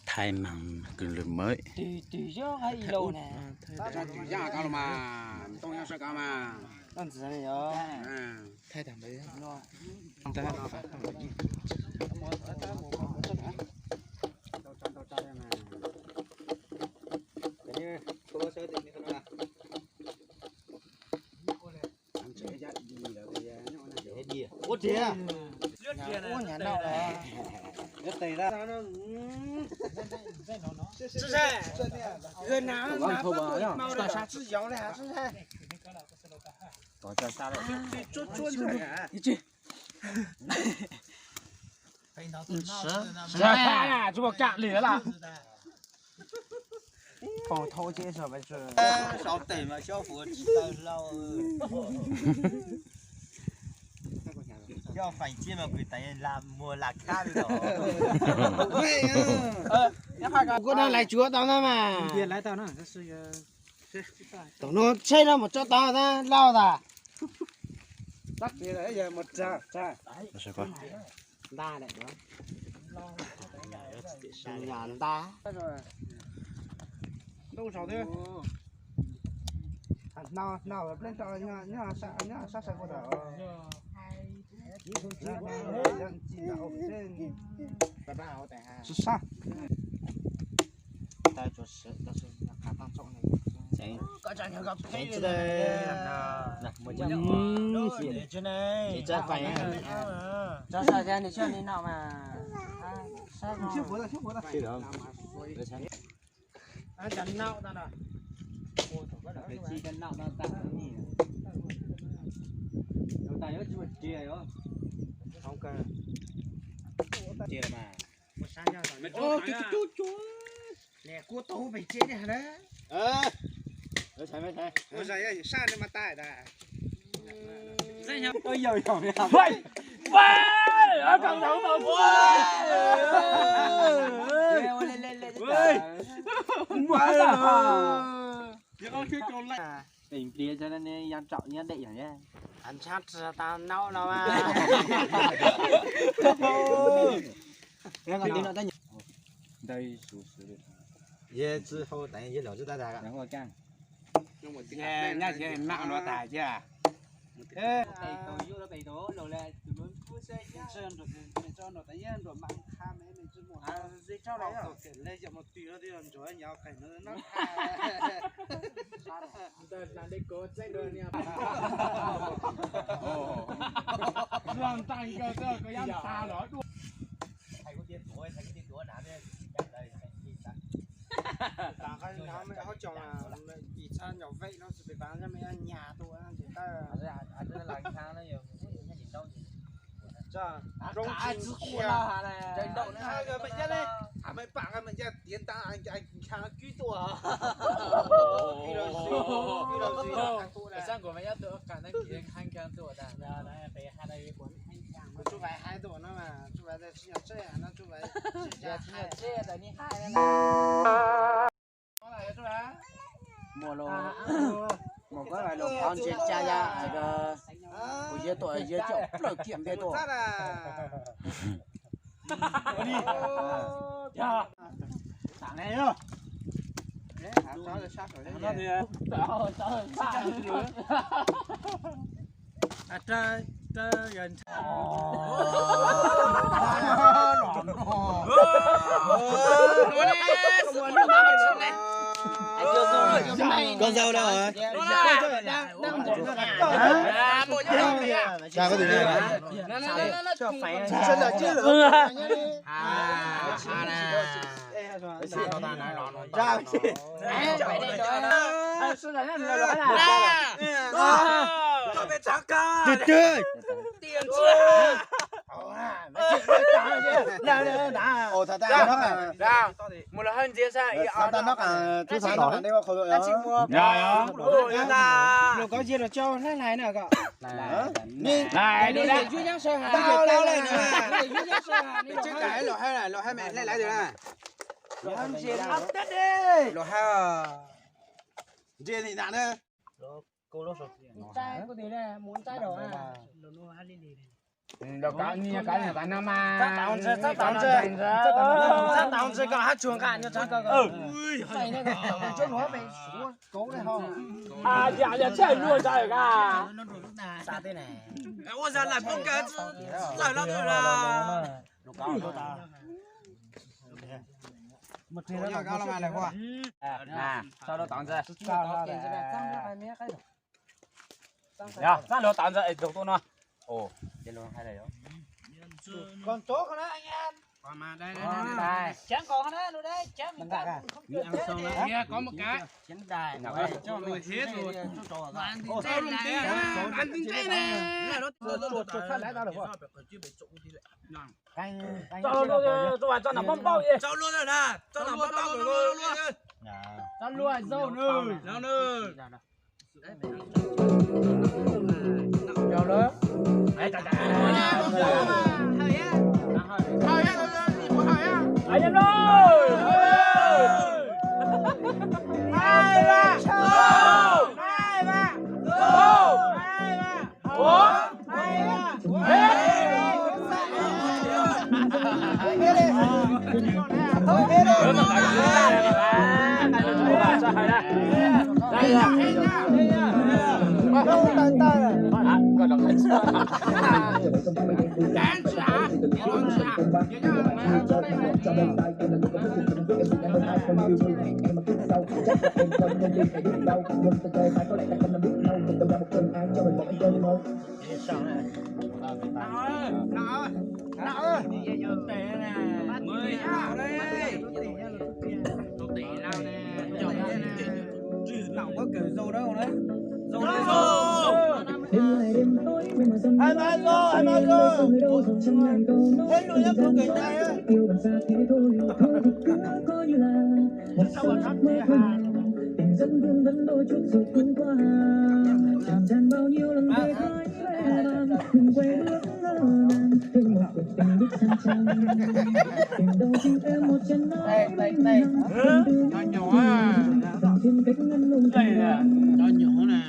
thay măng cứ lượm mới tùy chứ hay lâu nè tùy giá cao mà tông giá sẽ cao mà ăn gì này đó thay thằng đấy nó ủa chị à ủa nhà nào là cái tây ra nó gần nào nó bắt tuổi mau để sát chỉ giống này hả có cho sao đấy chốt rồi hả à chú bảo cạn lửa là còn thôi chứ sao bây giờ sao tây mà sao phụ lâu do phải chia mà người ta làm mua lạc khác rồi. cô đang lại chúa tao mà tiền lái tao nó tao nó chơi nó một chỗ tao ra lao ra tắt kia đấy giờ một cha sao có đa đấy đó nhàn ta đâu sao thế nào lên cho nhá sao có đó sao ta cho sẽ khá tăng trọng này có cho nhau gặp cái gì đây Một trăm để cho này. chỉ cho phải cho sao ra thì cho nên nào mà sao nó chưa được anh chẳng nào ta nào Phải chi cái nọ nó tặng cái gì. Đầu tay nó chỉ một chia rồi. không cần Chia mà. một sáng nhau rồi ô chú nè cô tố phải chết này đấy Nó thấy mấy thế. ôi giời ơi sao nên mà tai đã dây nhau Ôi giời ơi. vậy vậy ở cầm đầu mà Tình kia cho nên gian trọng nhất định rồi nhé. anh sát ta nấu nào mà Nghe còn tiếng nữa ta nhỉ. đây số đi 也之后等也了就大家个。然后干。 nghe nhá chị mạng nó tải chứ à ê tàu vô nó bị đổ rồi là tụi nó cứ xe sơn rồi mình cho nó tự nhiên rồi mạng tham ấy mình chưa mua gì cho đấy rồi lấy cho một tí nó đi làm chỗ nhau cảnh nó là đi cố chạy đường nha làm tăng cơ cơ có dám sao đó Thầy có tiền tuổi, thầy có tiền tuổi nào đây? Đây, tao hay nó mới họ chồng là bị sao nhỏ vậy nó sẽ phải bán cho mấy nhà tôi thì ta anh nó làm sao nó nhiều, nó nhìn đâu gì? cho rong cả chín chia Trên đậu nữa. hai người bệnh nhân đây mấy bạn anh bệnh nhân tiến ta anh khá kỹ tuổi Sang của mấy tụi cả nó kia hành trang tụi đã. đây phải hai đây cuốn chú phải hai tuổi nó mà chú phải sinh nhật chơi nó chú phải Sinh nhật xe tại đi hai đây nó là chú á Mua lô. một cái bài lục con trên cha ra của dưới tuổi dưới chỗ lời kiểm về tuổi thằng này nữa cháu là sát rồi nó thì chơi gần Con dâu đâu rồi? Cha có gì đây? cho phải chân là chứ ra chơi Ồ thật ra nó là ra một là hơn chia xa ta nó là thứ sáu nó đây vào khẩu ta chịu mua rồi có gì là cho nó này nè cậu này đi đây dưới nhang sơ hà tao lên nè dưới nhang sơ hà chứ cái lỗ hai mẹ lên lại được nè hơn chia ăn tết đi lỗ hai chia thì nặng nữa cô nó sụp trai có thể là muốn trai đỏ à Đâu có như cái này bạn nam mà. Chắc tao chưa có hát chuồng cả như chắc có. Mày này cái chỗ nó mày xuống cố này không? À dạ chơi luôn trời cả. Sao thế này? Ôi ra lại bông cái giải lắm rồi là. Một thì nó cao là mày lại qua. À, sau đó tặng ra. Cao là mẹ cái. Dạ, sau đó tặng ra được tôi nó. Ồ, cái luôn hay này đó. Còn chỗ con đó anh em. Còn mà đây Đây. Chén còn đó luôn đấy, chén mình ta không chưa ăn xong đấy. Kia có một cái. Chén đài. Cho rồi hết rồi. Ồ, sao luôn tí ăn tinh tế này. Chuột phát lẽ ra được không? Cho nó bông bao vậy. Cho luôn rồi nè. Cho nó bao luôn. Cho luôn dâu nữa. Nào nữa. Cho nữa. Ai chà chà. Ai em rồi. Hai ba. Hai ba. Hai ba rồi. Hết luôn nhá, không kể tay á. Sao mà thắt thế hả? Tình dân vương vẫn đôi chút rồi cuốn qua. Chẳng gian bao nhiêu lần về với mình quay bước thêm một cuộc tình biết sang trang. Tình đầu tiên em một chân nói Cho nhỏ à. Đây nè. Cho nhỏ nè.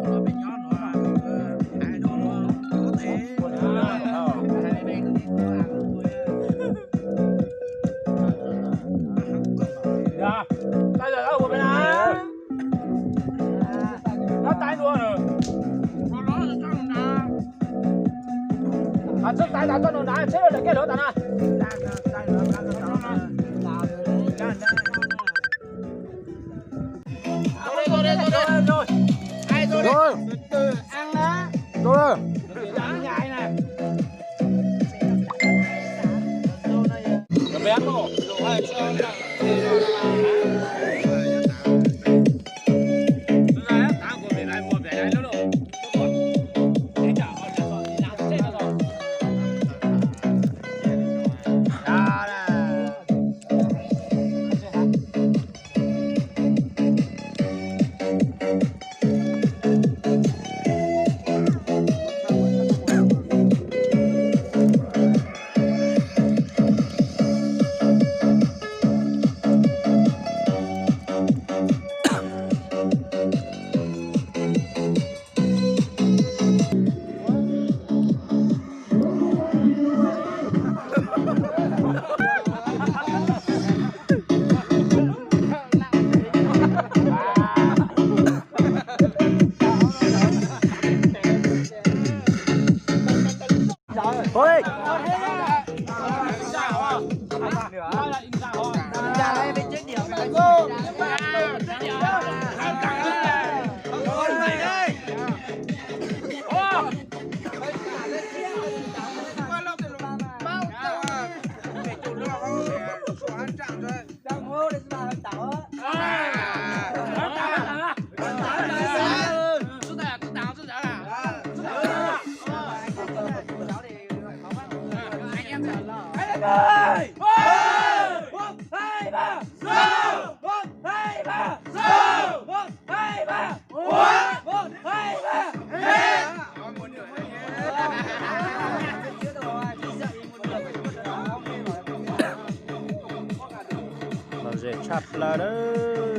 Nó bị nhót nữa. Ai đâu nó có thể. Dạ. Tay rồi đâu bên nào? Nó tay luôn rồi. Nó là cho nó nè. À trước tay đã cho nó đá, chết rồi cái lửa ta nè. Rồi. Ai rồi đấy. Từ ăn đó. Rồi. Ăn nhai nè. Cái bé nó. Thôi. Rồi chắp là đó,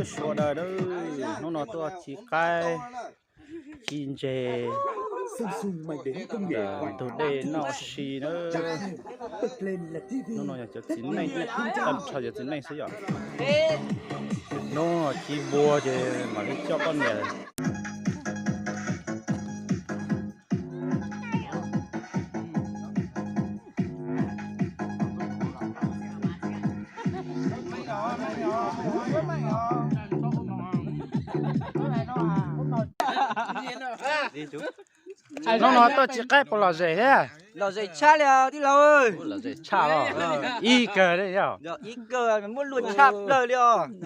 số đời đó, nó to chỉ cái chín chè Thủ đề nó xì nó nói cho chính này tầm cho chính này sẽ giỏi nó chỉ bùa thì mà đi cho con nghề nó nói tôi chỉ cái bộ lò dày thế lò dày cha liền đi lâu ơi lò dày cha rồi y cờ đấy nhở ít cơ mình muốn luôn chạp lời liền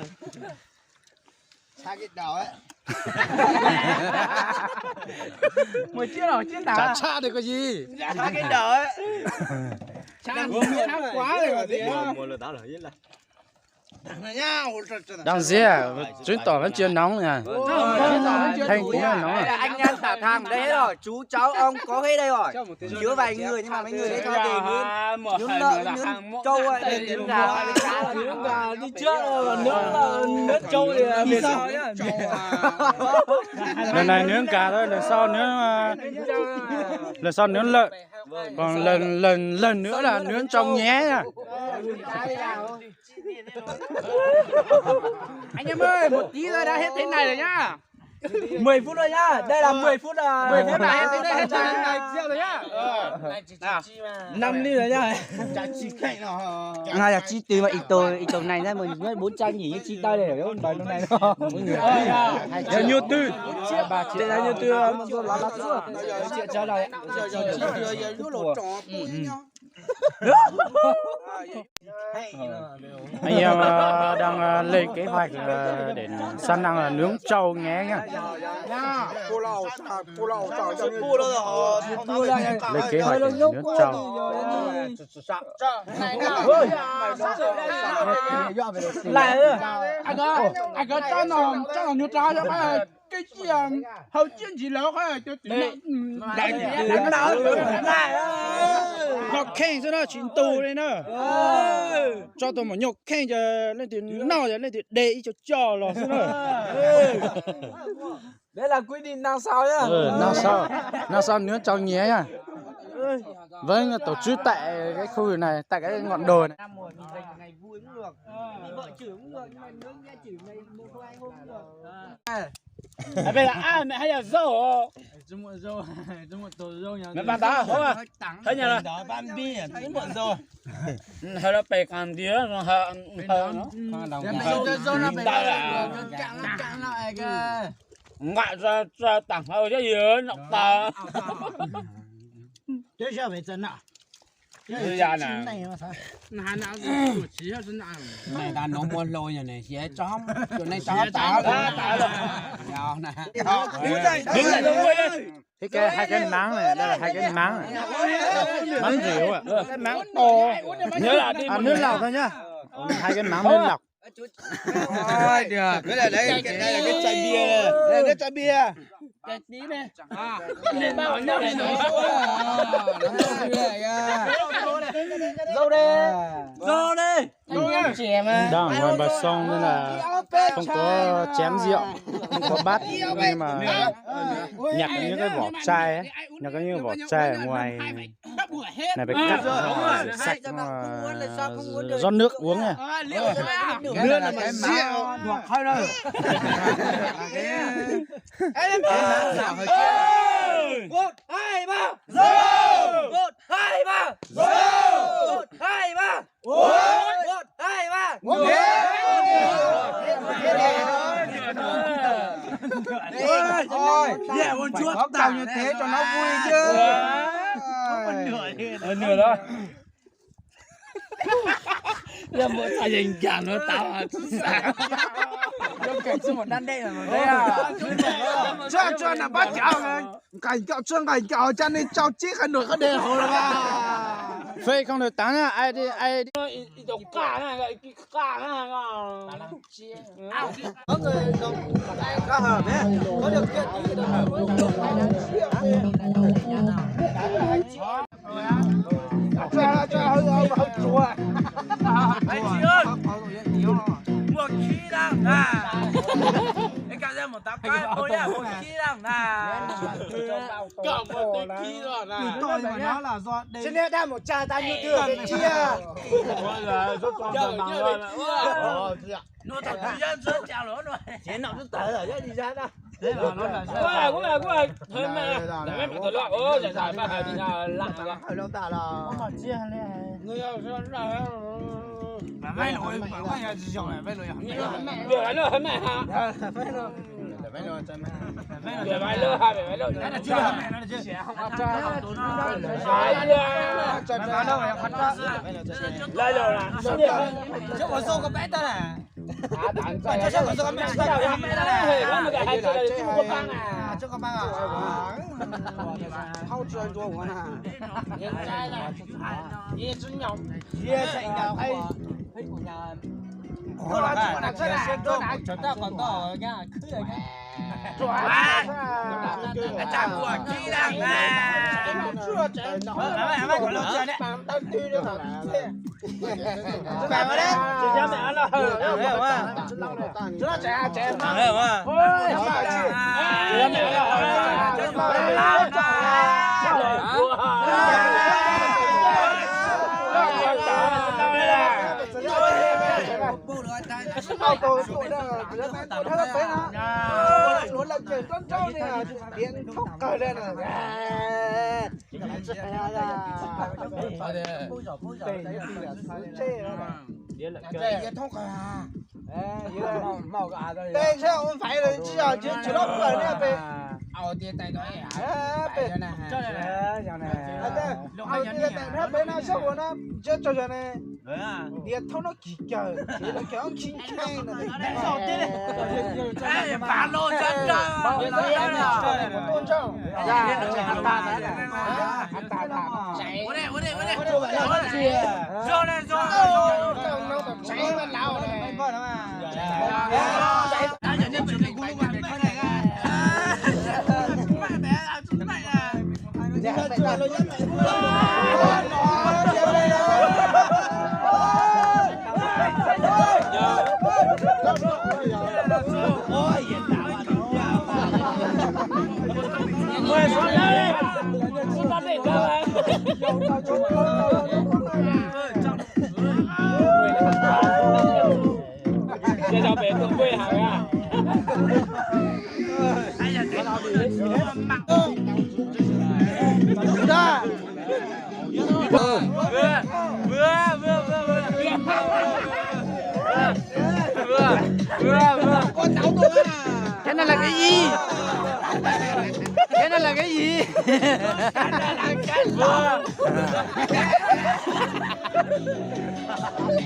Cha cái đầu ấy. Mày chưa rồi chưa tao. chả cha được cái gì cha cái đầu ấy Cha quá rồi mà thế. mua lừa đảo là yên là đang dễ chuyến tỏ vẫn chưa nóng nha thanh cũng là nóng à anh em cả thằng đấy rồi chú cháu ông có hết đây rồi chứa vài người nhưng mà mấy người đấy cho tiền nướng lợn nướng trâu ấy nướng gà Đi trước rồi nước trâu thì về sau nhá. lần này nướng cá thôi lần sau nướng lợn còn lần nữa là nướng trong nhé nha Anh em ơi, một tí thôi đã hết thế này rồi nhá. 10 phút thôi nhá đây là 10 phút là 10 phút là hết thế này rượu rồi nhá. 5 ly rồi nhá ngay là chi từ mà ít tổ này ra mình mới 400 nhỉ chi tay này rồi bài lúc này đó bao nhiêu tư đây là nhiêu tư lá sữa chuyện cho này anh em đang lên kế hoạch để săn ăn là nướng trâu nhé nhá lên kế hoạch để nướng trâu lại nữa Anh có cho nó nướng trâu cho cái chuyện hậu chuyện gì lâu hay cho đại đánh nó lại nhọc khen cho nó chín tù đây nữa cho tôi một nhọc khen cho lên thì nào cho lên thì để cho rồi đấy là quy định nào sao nhá nào sao nướng trâu nhé nha vâng tổ chức tại cái khu này tại cái ngọn đồi này ngày vui cũng được vợ chửi cũng được nhưng mà nướng nghe chửi mày không ai cũng được bây giờ ăn hay là dâu dâu nhà mẹ bạn đó không à thấy nhà là đó ban bi à thấy muộn rồi hay là bè cam tía nó dâu nó phải căng lại kìa ngại ra tặng hơi cái gì đó nhọc ta thế sao phải chân ạ thời gian này hà nào cũng chỉ là chân này ta nấu muôn lôi nhà này dễ chóm chỗ này chó táo nhỏ nè đứng lại thế cái hai cái nắng này đây là hai cái nắng này mắm rượu à cái nắng to nhớ là đi nước lọc thôi nhá hai cái nắng nước lọc Thôi được. Cái này đây là cái chai bia này. Đây là cái chai bia. cái tí này lên bao nhiêu này nữa dâu đi chè mà đang ngoài bờ sông nên là không có chén rượu không có bát nhưng mà nhặt những cái vỏ chai ấy nhặt những vỏ chai ở ngoài này phải cắt sạch rót nước uống nha Nước là cái rượu hoặc hơi đâu. một hai ba dâu một hai ba dâu một hai ba một hai ba Thôi, yeah, con chuột tao như thế cho nó vui chứ. nửa đó là một thằng hình cả nó tao trong cảnh sư một đan đê là một đây à cho là bác cháu này. Cảnh cạo cho nên cháu chiếc cái nồi cái đề hồ là ba. phê không được tán nha ai đi giống cả này cái cả này có người dùng cá hầm đấy có điều kiện thì được Cho hơi chua. anh chị ơi một khi đang anh cảm giác một táp cái Cậu một tí khí rồi là. Tôi mà nó là do đây. Cho nên đã một cha ta như thừa cái chia. Rồi là rốt con tầm bằng rồi. Nó thật dân dân chào lỗ rồi. Chiến nào nó tới rồi chứ đi ra đó. Thế là nó là Cũng là thôi mà. Để mấy phải lo giải giải mà phải đi nào lặng rồi. Hơi lâu ta là. Người ơi sao là vay lỗi vay là gì rồi vay lỗi vừa vay lỡ mẹ hả? Vay lỗi chân mà. Vừa vay lỡ hả? Vừa vay lỡ. Đấy là chưa mẹ nó là chưa. Lại lỡ là. Chứ có số có bé ta là. Chứ có số có bé ta là. Có một cái hai chơi là không có băng à. Chứ có băng à. Thao chơi cho của nó. Hiện trai là ye chân nhau. Ye chạy nhau hay. Nó là chuyện là chơi là chúng ta còn to nha. Cứ rồi nha. Cha của chi đang à. Chưa chạy. Mày còn lâu chưa đấy. Tao đi được hả? Mày vào đấy. Chỉ cho mẹ ăn là Chứ nó chạy mà. Đấy mà. Ôi, Chỉ cho mẹ ăn Tao tôi đó, tôi thấy bé nó luôn là chuyện con trâu này, điện khóc cười lên này. Đây sao không phải là chỉ là chỉ nó cười nè bé. Tiền tay đó à. Bé. Cho này này. Ao tiền tay nó bé nó sao nó cho này. Điện thông nó kỳ trời, chỉ là kéo chín khay này. Phá lô chân trời. Tôn trọng. Cháy bên lão này. Để cho bé tự quê hả à? Con cháu tôi à. Cái này là cái gì? Cái này là cái gì? Cái này là cái vừa.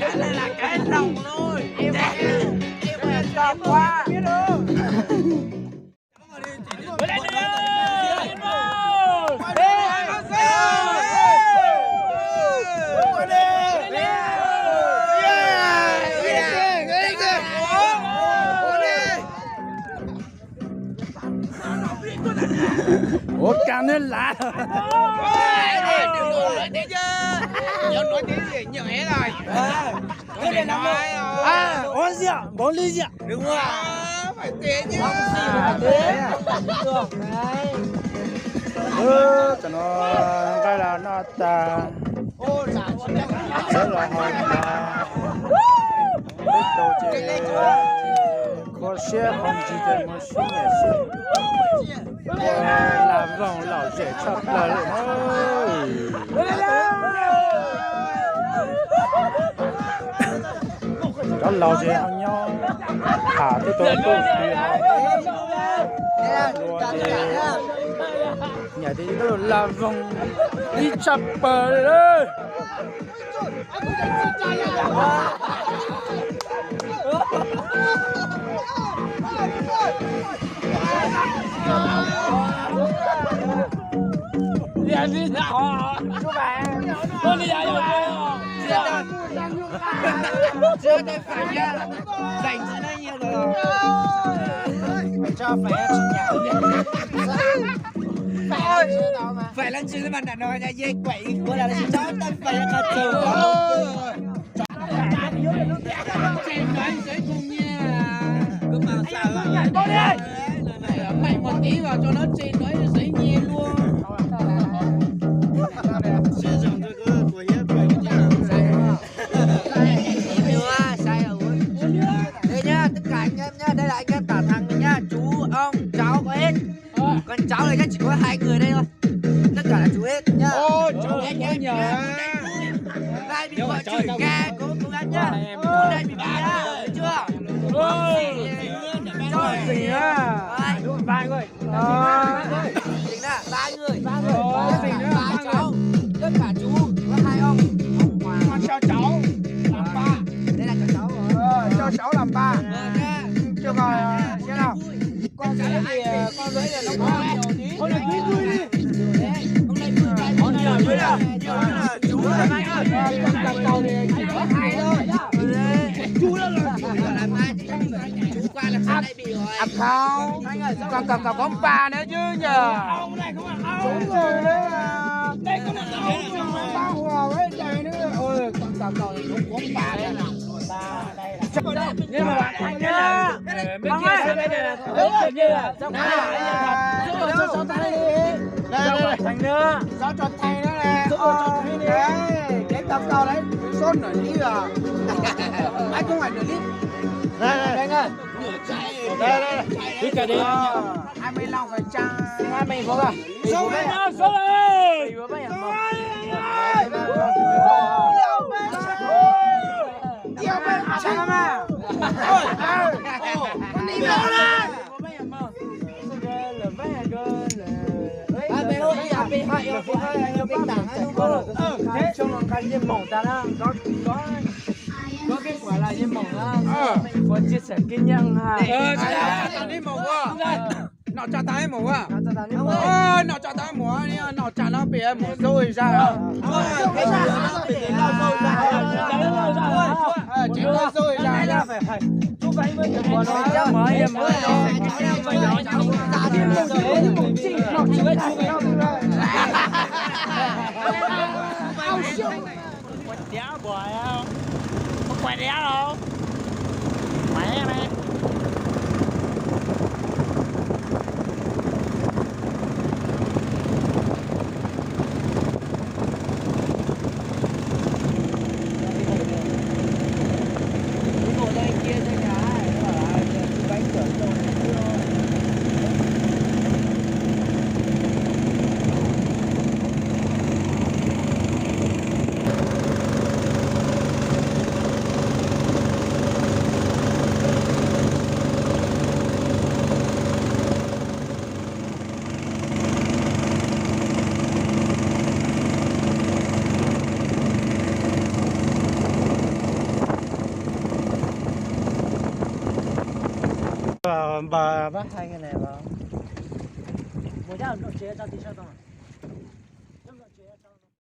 Cái này là cái lòng thôi. Em cho qua. Ở đây nữa. Ủa càng nên lạ. Nhớ nói tiếng gì nhiều hết rồi. Cái này nó Uống rượu, 4 ly rượu. Đúng rồi. Phải tiền chứ. Cho nó cái là nó ta. Rất là hồi ta. Biết đâu chứ. Có xe không chỉ để một số nhà xe. Làm vòng lão dễ chọc lời thôi. Đó lão dễ ăn nhau. Thả cái tôi đi nhà đi đó làm vòng đi chập bờ đấy. Đi đi nào. Chú bạn. Con đi dạy rồi. Chưa tôi phải nha. Dành cho nó nhiều rồi. Phải cho phải phải lên chứ mà đã nói là dây quậy của là cho tôi phải là cả chiều. Cứ mà sao tí vào cho nó trên đấy giấy nhẹ luôn. Đây nhá, tất cả anh em nhá, đây là anh em cả thằng này nhá, chú, ông, cháu có hết. Còn cháu này chắc chỉ có 2 người đây thôi. Tất cả là chú hết nhá. Ô, cháu anh em nhờ. Đây bị vợ chửi ga, cố gắng nhá. Hôm nay bị ba, được chưa? Cho Gì á? ba người. Tính là 3 người. Tất cả 3 cháu, tất cả chú, chỉ có 2 ông. Ông Hoàng. Con cho cháu làm ba. Đây là cho cháu rồi. Cho cháu làm ba. Chưa vào xem nào. Con rể thì nó có nhiều tí. Hôm nay vui đi. Hôm nay vui à? Chú là hai ơi. Đặt cầu thì chỉ có 2 thôi. Chú là làm ba chú qua là sao đây bị rồi. Không. Còn cầm có ba nữa chứ nhờ. Đúng rồi đấy. Đây có một ba hòa với trời nữa. Ôi, con cầu thì đúng có ba đây nào. Nhưng mà bạn Thành nhá. Bên kia bên đây là như là trong này là cho Thành đi. Đây Thành nữa. Cho Thành nữa nè. Cho Thành đi. Cái cặp cầu đấy sốt nửa lít à. Anh không phải nửa lít. Đây anh ơi. Đây. Đi cả đi. 25%. 20 có à? Số lên. Số lên. Yêu bên chăng à? Ôi, con đi vào đây. Có kết quả là như mỏng á, có chia sẻ kinh nghiệm ha. Chả đi mổ quá. Nó cho tao mổ quá. Nó cho tao mổ đi, nó chả nó bị mổ rồi ra. Cái gì nó bị nó rồi ra. Chỉ nó rồi ra. Chú phải với những món đó mới em mới đéo bò không? Có quay đéo đâu? Mẹ mày. Bà bác hai cái này vào. Một dạo nó chế cho tí cho tao.